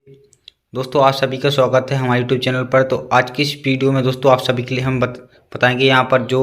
दोस्तों आप सभी का स्वागत है हमारे यूट्यूब चैनल पर। तो आज की इस वीडियो में दोस्तों आप सभी के लिए हम बताएंगे यहाँ पर जो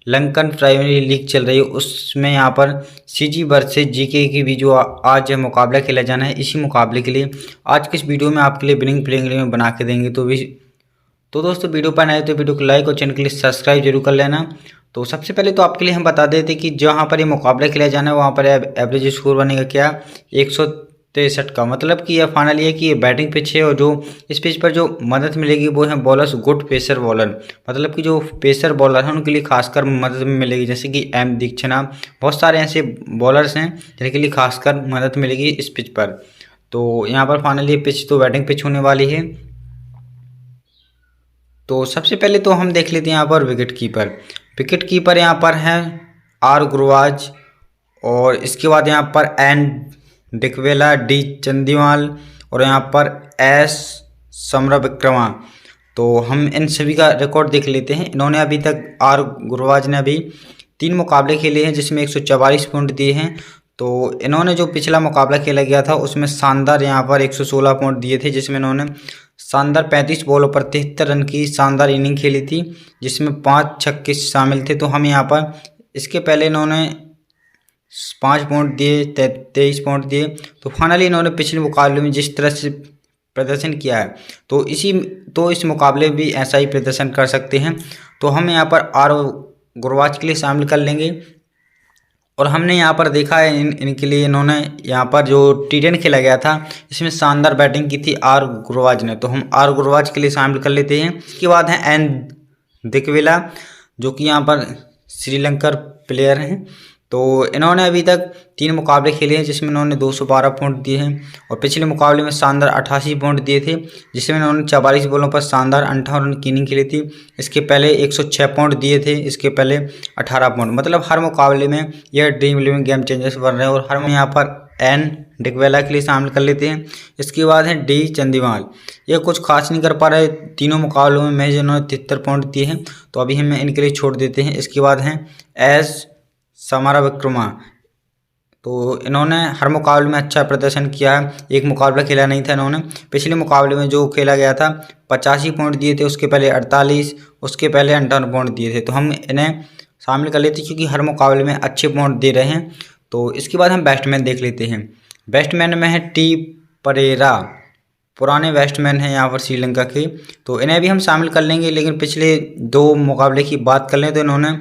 लंकन प्राइमरी लीग चल रही है उसमें यहाँ पर सीजी वर्सेस जीके की भी जो आज मुकाबला खेला जाना है, इसी मुकाबले के लिए आज की इस वीडियो में आपके लिए विनिंग प्लेइंग में बना के देंगे। तो दोस्तों वीडियो पर आए तो वीडियो को लाइक और चैनल के लिए सब्सक्राइब जरूर कर लेना। तो सबसे पहले तो आपके लिए हम बता देते कि जहाँ पर ये मुकाबला खेला जाना है वहाँ पर एवरेज स्कोर बनेगा क्या 163 का। मतलब कि यह फाइनल ये कि ये बैटिंग पिच है और जो इस पिच पर जो मदद मिलेगी वो है बॉलर्स गुड पेसर बॉलर। मतलब कि जो पेसर बॉलर हैं उनके लिए खासकर मदद मिलेगी, जैसे कि एम दीक्षिणा, बहुत सारे ऐसे बॉलर्स हैं जिनके लिए खासकर मदद मिलेगी इस पिच पर। तो यहाँ पर फाइनल ये पिच तो बैटिंग पिच होने वाली है। तो सबसे पहले तो हम देख लेते हैं यहाँ पर विकेट कीपर यहाँ पर हैं आर गुरबाज, और इसके बाद यहाँ पर एन डिकवेला, डी चंदीमाल और यहाँ पर एस समरविक्रमा। तो हम इन सभी का रिकॉर्ड देख लेते हैं। इन्होंने अभी तक आर गुरबाज ने अभी 3 मुकाबले खेले हैं जिसमें 144 पॉइंट दिए हैं। तो इन्होंने जो पिछला मुकाबला खेला गया था उसमें शानदार यहाँ पर 116 पॉइंट दिए थे, जिसमें इन्होंने शानदार 35 बॉलों पर 73 रन की शानदार इनिंग खेली थी, जिसमें 5 छक्के शामिल थे। तो हम यहाँ पर इसके पहले इन्होंने 5 पॉइंट दिए, 23 पॉइंट दिए। तो फाइनली इन्होंने पिछले मुकाबले में जिस तरह से प्रदर्शन किया है तो इस मुकाबले में भी ऐसा ही प्रदर्शन कर सकते हैं। तो हम यहाँ पर आर गुरबाज के लिए शामिल कर लेंगे। और हमने यहाँ पर देखा है इनके लिए इन्होंने यहाँ पर जो T10 खेला गया था इसमें शानदार बैटिंग की थी आर गुरबाज ने, तो हम आर गुरबाज के लिए शामिल कर लेते हैं। इसके बाद हैं एन दिकवेला, जो कि यहाँ पर श्रीलंकर प्लेयर हैं। तो इन्होंने अभी तक 3 मुकाबले खेले हैं जिसमें इन्होंने 212 पॉइंट दिए हैं, और पिछले मुकाबले में शानदार 88 पॉइंट दिए थे, जिसमें इन्होंने 44 बॉलों पर शानदार 58 रन की इनिंग खेली थी। इसके पहले 106 पॉइंट दिए थे, इसके पहले 18 पॉइंट। मतलब हर मुकाबले में यह ड्रीम इलेवन गेम चेंजर्स बन रहे हैं। और हर यहाँ पर एन डिकवेला के लिए शामिल कर लेते हैं। इसके बाद है डी चंदीमाल, ये कुछ खास नहीं कर पा रहे तीनों मुकाबलों में, महज इन्होंने 73 पॉइंट दिए हैं, तो अभी हम इनके लिए छोड़ देते हैं। इसके बाद हैं एस समरविक्रमा, तो इन्होंने हर मुकाबले में अच्छा प्रदर्शन किया है, एक मुकाबला खेला नहीं था इन्होंने। पिछले मुकाबले में जो खेला गया था 85 पॉइंट दिए थे, उसके पहले 48, उसके पहले 58 पॉइंट दिए थे। तो हम इन्हें शामिल कर लेते क्योंकि हर मुकाबले में अच्छे पॉइंट दे रहे हैं। तो इसके बाद हम बैट्समैन देख लेते हैं। बैट्समैन में है टी परेरा, पुराने बैट्समैन हैं यहाँ पर श्रीलंका के, तो इन्हें भी हम शामिल कर लेंगे। लेकिन पिछले 2 मुकाबले की बात कर लें तो इन्होंने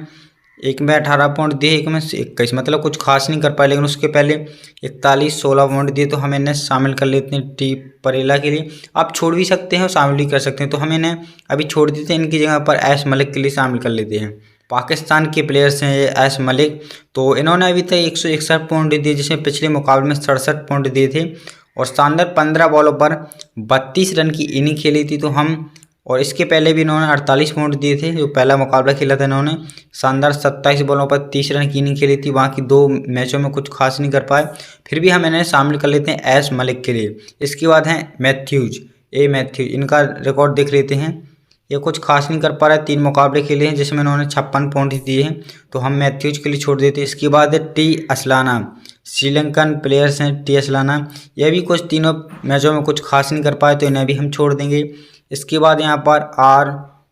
एक में 18 पॉइंट दिए, एक में 21, मतलब कुछ खास नहीं कर पाए। लेकिन उसके पहले 41-16 पॉइंट दिए, तो हम इन्हें शामिल कर लेते हैं टी परेला के लिए। आप छोड़ भी सकते हैं और शामिल भी कर सकते हैं, तो हम इन्हें अभी छोड़ देते हैं। इनकी जगह पर एस मलिक के लिए शामिल कर लेते हैं। पाकिस्तान के प्लेयर्स हैं ये एस मलिक, तो इन्होंने अभी तक 161 पॉइंट दिए, जिसमें पिछले मुकाबले में 67 पॉइंट दिए थे, और शानदार 15 बॉलों पर 32 रन की इनिंग खेली थी। तो हम और इसके पहले भी इन्होंने 48 पॉइंट दिए थे, जो पहला मुकाबला खेला था इन्होंने शानदार 27 बॉलों पर 30 रन की इनिंग खेली थी। बाकी 2 मैचों में कुछ खास नहीं कर पाए, फिर भी हम इन्हें शामिल कर लेते हैं एस मलिक के लिए। इसके बाद हैं मैथ्यूज, मैथ्यूज, इनका रिकॉर्ड देख लेते हैं। ये कुछ खास नहीं कर पा रहा है, 3 मुकाबले खेले हैं जिसमें इन्होंने 56 पॉइंट दिए हैं, तो हम मैथ्यूज के लिए छोड़ देते हैं। इसके बाद है टी असलाना, श्रीलंकन प्लेयर्स हैं टी असलाना, यह भी कुछ तीनों मैचों में कुछ खास नहीं कर पाए, तो इन्हें भी हम छोड़ देंगे। इसके बाद यहाँ पर आर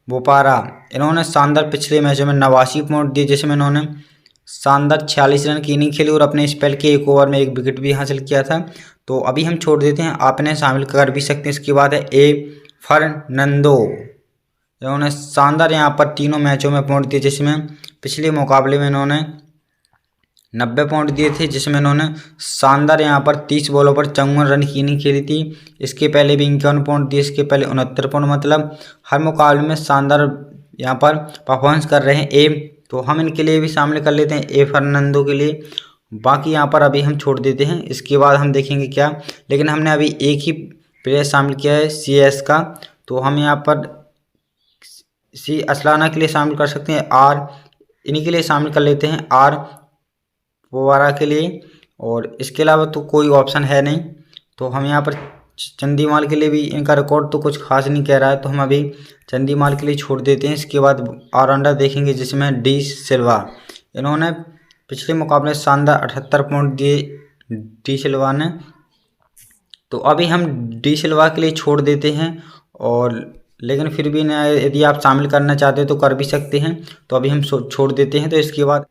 बोपारा, इन्होंने शानदार पिछले मैचों में 89 पॉइंट दिए, जिसमें इन्होंने शानदार 46 रन की इनिंग खेली और अपने स्पेल के 1 ओवर में 1 विकेट भी हासिल किया था। तो अभी हम छोड़ देते हैं, आप इन्हें शामिल कर भी सकते हैं। इसके बाद है ए फर्नांडो, इन्होंने शानदार यहाँ पर तीनों मैचों में पॉइंट दिए, जिसमें पिछले मुकाबले में इन्होंने 90 पॉइंट दिए थे, जिसमें इन्होंने शानदार यहाँ पर 30 बॉलों पर 54 रन की इनिंग खेली थी। इसके पहले भी 51 पॉइंट दिए, इसके पहले 69 पॉइंट, मतलब हर मुकाबले में शानदार यहाँ पर परफॉर्मेंस कर रहे हैं ए। तो हम इनके लिए भी शामिल कर लेते हैं ए फर्नांडो के लिए। बाकी यहाँ पर अभी हम छोड़ देते हैं। इसके बाद हम देखेंगे क्या, लेकिन हमने अभी एक ही प्लेयर शामिल किया है CS का, तो हम यहाँ पर सी असलाना के लिए शामिल कर सकते हैं, आर इन्हीं के लिए शामिल कर लेते हैं, आर बोपारा के लिए। और इसके अलावा तो कोई ऑप्शन है नहीं, तो हम यहाँ पर चंदीमाल के लिए भी इनका रिकॉर्ड तो कुछ खास नहीं कह रहा है, तो हम अभी चंदीमाल के लिए छोड़ देते हैं। इसके बाद ऑलराउंडर देखेंगे जिसमें डी सिल्वा, इन्होंने पिछले मुकाबले शानदार 78 पॉइंट दिए डी सिल्वा ने। तो अभी हम डी सिल्वा के लिए छोड़ देते हैं, और लेकिन फिर भी ना, यदि आप शामिल करना चाहते हो तो कर भी सकते हैं। तो अभी हम छोड़ देते हैं। तो इसके बाद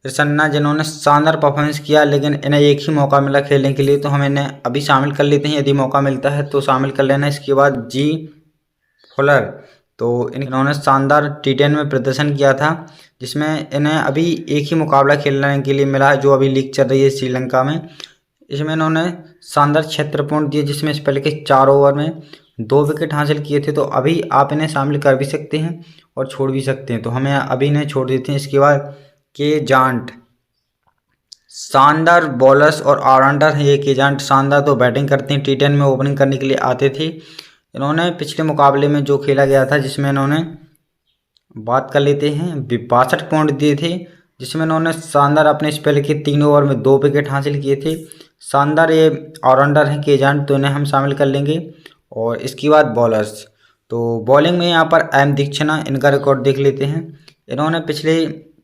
प्रसन्ना, जिन्होंने शानदार परफॉर्मेंस किया, लेकिन इन्हें एक ही मौका मिला खेलने के लिए, तो हम इन्हें अभी शामिल कर लेते हैं। यदि मौका मिलता है तो शामिल कर लेना। इसके बाद जी फुलर, तो इन्होंने शानदार T10 में प्रदर्शन किया था, जिसमें इन्हें अभी एक ही मुकाबला खेलने के लिए मिला है, जो अभी लीग चल रही है श्रीलंका में। इसमें इन्होंने शानदार 76 पॉइंट दिए, जिसमें इस पहले के 4 ओवर में 2 विकेट हासिल किए थे। तो अभी आप इन्हें शामिल कर भी सकते हैं और छोड़ भी सकते हैं। तो हमें अभी इन्हें छोड़ देते हैं। इसके बाद के जांट, शानदार बॉलर्स और ऑलराउंडर हैं ये के जांट। शानदार तो बैटिंग करते हैं, T10 में ओपनिंग करने के लिए आते थे। इन्होंने पिछले मुकाबले में जो खेला गया था, जिसमें इन्होंने बात कर लेते हैं 62 पॉइंट दिए थे, जिसमें इन्होंने शानदार अपने स्पेल के 3 ओवर में 2 विकेट हासिल किए थे। शानदार ये ऑलराउंडर हैं के जांट, तो इन्हें हम शामिल कर लेंगे। और इसके बाद बॉलर्स, तो बॉलिंग में यहाँ पर एम दीक्षिणा, इनका रिकॉर्ड देख लेते हैं। इन्होंने पिछले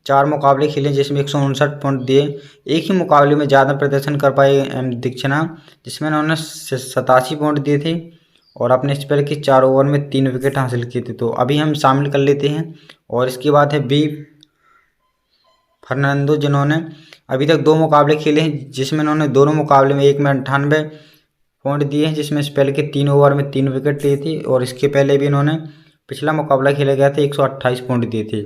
4 मुकाबले खेले, जिसमें 159 पॉइंट दिए। एक ही मुकाबले में ज़्यादा प्रदर्शन कर पाए एम दीक्षिणा, जिसमें इन्होंने 87 पॉइंट दिए थे और अपने स्पेल के 4 ओवर में 3 विकेट हासिल किए थे। तो अभी हम शामिल कर लेते हैं। और इसके बाद है बी फर्नांडो, जिन्होंने अभी तक 2 मुकाबले खेले हैं, जिसमें इन्होंने दोनों मुकाबले में एक में 98 पॉइंट दिए हैं, जिसमें स्पेल के 3 ओवर में 3 विकेट लिए थे। और इसके पहले भी इन्होंने पिछला मुकाबला खेला गया था, 128 पॉइंट दिए थे।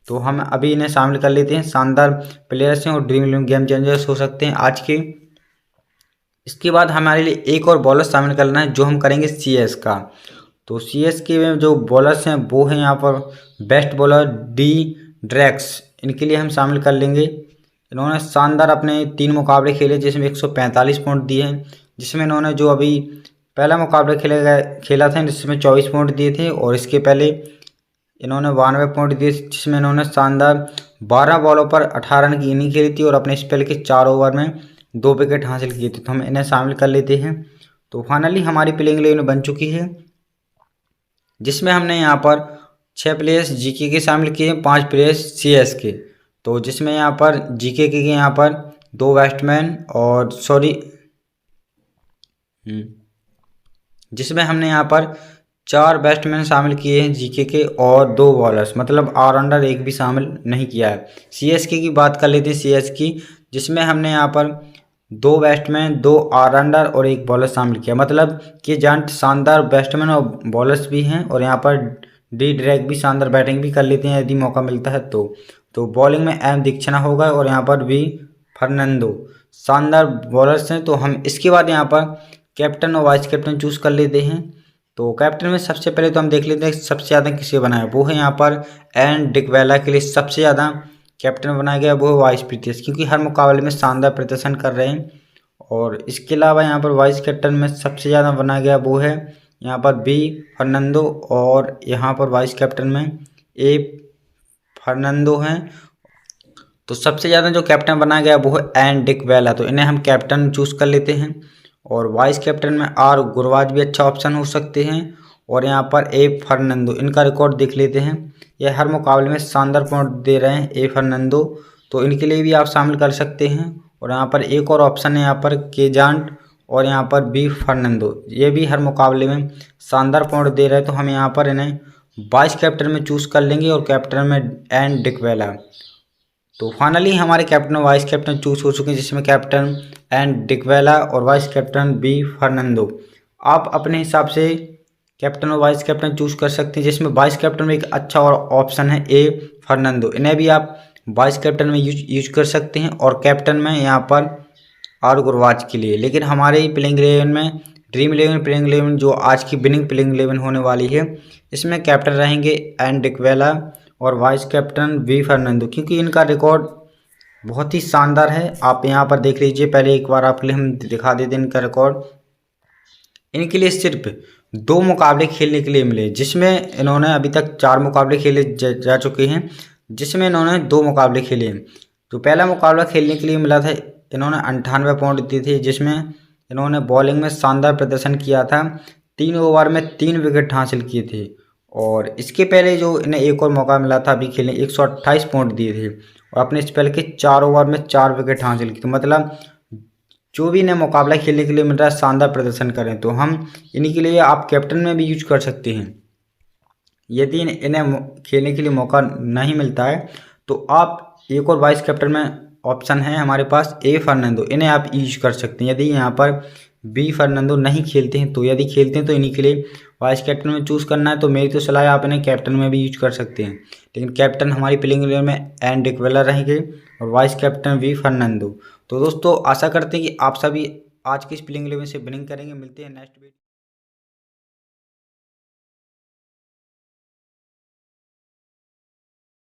तो हम अभी इन्हें शामिल कर लेते हैं। शानदार प्लेयर्स हैं और ड्रीम 11 गेम चेंजर्स हो सकते हैं आज के। इसके बाद हमारे लिए एक और बॉलर शामिल करना है, जो हम करेंगे CS का। तो CS के में जो बॉलर्स हैं वो हैं यहाँ पर बेस्ट बॉलर डी ड्रैक्स, इनके लिए हम शामिल कर लेंगे। इन्होंने शानदार अपने 3 मुकाबले खेले, जिसमें 145 पॉइंट दिए हैं, जिसमें इन्होंने जो अभी पहला मुकाबला खेला था, जिसमें 24 पॉइंट दिए थे। और इसके पहले इन्होंने 92 पॉइंट दिए, जिसमें इन्होंने शानदार 12 बॉलों पर 18 रन की इनिंग खेली थी और अपने स्पेल के 4 ओवर में 2 विकेट हासिल किए थे। तो हम इन्हें शामिल कर लेते हैं। तो फाइनली हमारी प्लेइंग 11 बन चुकी है, जिसमें हमने यहाँ पर 6 प्लेयर्स GK के शामिल किए हैं, 5 प्लेयर्स CS के। तो जिसमें यहाँ पर GK के यहाँ पर 2 बैट्समैन और जिसमें हमने यहाँ पर 4 बैट्समैन शामिल किए हैं GK के, और 2 बॉलर्स, मतलब ऑलराउंडर एक भी शामिल नहीं किया है। CSK की बात कर लेते हैं, CS की, जिसमें हमने यहाँ पर 2 बैट्समैन, 2 ऑलराउंडर और 1 बॉलर शामिल किया। मतलब कि जांट शानदार बैट्समैन और बॉलर्स भी हैं, और यहाँ पर डी ड्रैक भी शानदार बैटिंग भी कर लेते हैं यदि मौका मिलता है तो बॉलिंग में एम दीक्षिणा होगा, और यहाँ पर बी फर्नांडो शानदार बॉलर्स हैं। तो हम इसके बाद यहाँ पर कैप्टन और वाइस कैप्टन चूज़ कर लेते हैं। तो कैप्टन में सबसे पहले तो हम देख लेते हैं सबसे ज़्यादा किसे बनाया। वो है यहाँ पर एन डिकवेला के लिए सबसे ज़्यादा कैप्टन बनाया गया, वो है वाइस प्रीतियस, क्योंकि हर मुकाबले में शानदार प्रदर्शन कर रहे हैं। और इसके अलावा यहाँ पर वाइस कैप्टन में सबसे ज़्यादा बनाया गया वो है यहाँ पर बी फर्नांडो, और यहाँ पर वाइस कैप्टन में ए फर्नांडो हैं। तो सबसे ज़्यादा जो कैप्टन बनाया गया वो है एन डिकवेला, तो इन्हें हम कैप्टन चूज़ कर लेते हैं। और वाइस कैप्टन में आर गुरबाज भी अच्छा ऑप्शन हो सकते हैं, और यहाँ पर ए फर्नांडो, इनका रिकॉर्ड देख लेते हैं। यह हर मुकाबले में शानदार पॉइंट दे रहे हैं ए फर्नांडो, तो इनके लिए भी आप शामिल कर सकते हैं। और यहाँ पर एक और ऑप्शन है यहाँ पर के जांट, और यहाँ पर बी फर्नांडो, ये भी हर मुकाबले में शानदार पॉइंट दे रहे हैं। तो हम यहाँ पर इन्हें वाइस कैप्टन में चूज़ कर लेंगे, और कैप्टन में एन डिकवेला। तो फाइनली हमारे कैप्टन और वाइस कैप्टन चूज़ हो चुके हैं, जिसमें कैप्टन एन डिकवेला और वाइस कैप्टन बी फर्नांडो। आप अपने हिसाब से कैप्टन और वाइस कैप्टन चूज़ कर सकते हैं, जिसमें वाइस कैप्टन में एक अच्छा और ऑप्शन है ए फर्नांडो, इन्हें भी आप वाइस कैप्टन में यूज कर सकते हैं। और कैप्टन में यहाँ पर आर गुरबाज के लिए। लेकिन हमारे प्लेइंग 11 में ड्रीम 11 प्लेइंग 11 जो आज की विनिंग प्लेइंग 11 होने वाली है, इसमें कैप्टन रहेंगे एन डिकवेला और वाइस कैप्टन बी फर्नांडो, क्योंकि इनका रिकॉर्ड बहुत ही शानदार है। आप यहाँ पर देख लीजिए, पहले एक बार आपके लिए हम दिखा देते हैं इनका रिकॉर्ड। इनके लिए सिर्फ 2 मुकाबले खेलने के लिए मिले, जिसमें इन्होंने अभी तक 4 मुकाबले खेले जा चुके हैं, जिसमें इन्होंने 2 मुकाबले खेले। तो पहला मुकाबला खेलने के लिए मिला था, इन्होंने 98 पॉइंट दिए थे, जिसमें इन्होंने बॉलिंग में शानदार प्रदर्शन किया था, 3 ओवर में 3 विकेट हासिल किए थे। और इसके पहले जो इन्हें एक और मौका मिला था अभी खेलने, 128 पॉइंट दिए थे और अपने स्पेल के 4 ओवर में 4 विकेट हासिल किए थे। मतलब जो भी इन्हें मुकाबला खेलने के लिए मिल रहा है शानदार प्रदर्शन करें, तो हम इन्हीं के लिए आप कैप्टन में भी यूज कर सकते हैं। यदि इन्हें खेलने के लिए मौका नहीं मिलता है तो आप एक और वाइस कैप्टन में ऑप्शन है हमारे पास ए फर्नांडो, इन्हें आप यूज कर सकते हैं। यदि यहाँ पर बी फर्नांडो नहीं खेलते हैं, तो यदि खेलते हैं तो इन्हीं के लिए वाइस कैप्टन में चूज़ करना है। तो मेरी तो सलाह है आप इन्हें कैप्टन में भी यूज कर सकते हैं, लेकिन कैप्टन हमारी प्लेइंग 11 में एन डिकवेला रहेंगे और वाइस कैप्टन वी फर्नांडो। तो दोस्तों आशा करते हैं कि आप सभी आज की इस प्लेइंग 11 से विनिंग करेंगे। मिलते हैं नेक्स्ट वीडियो।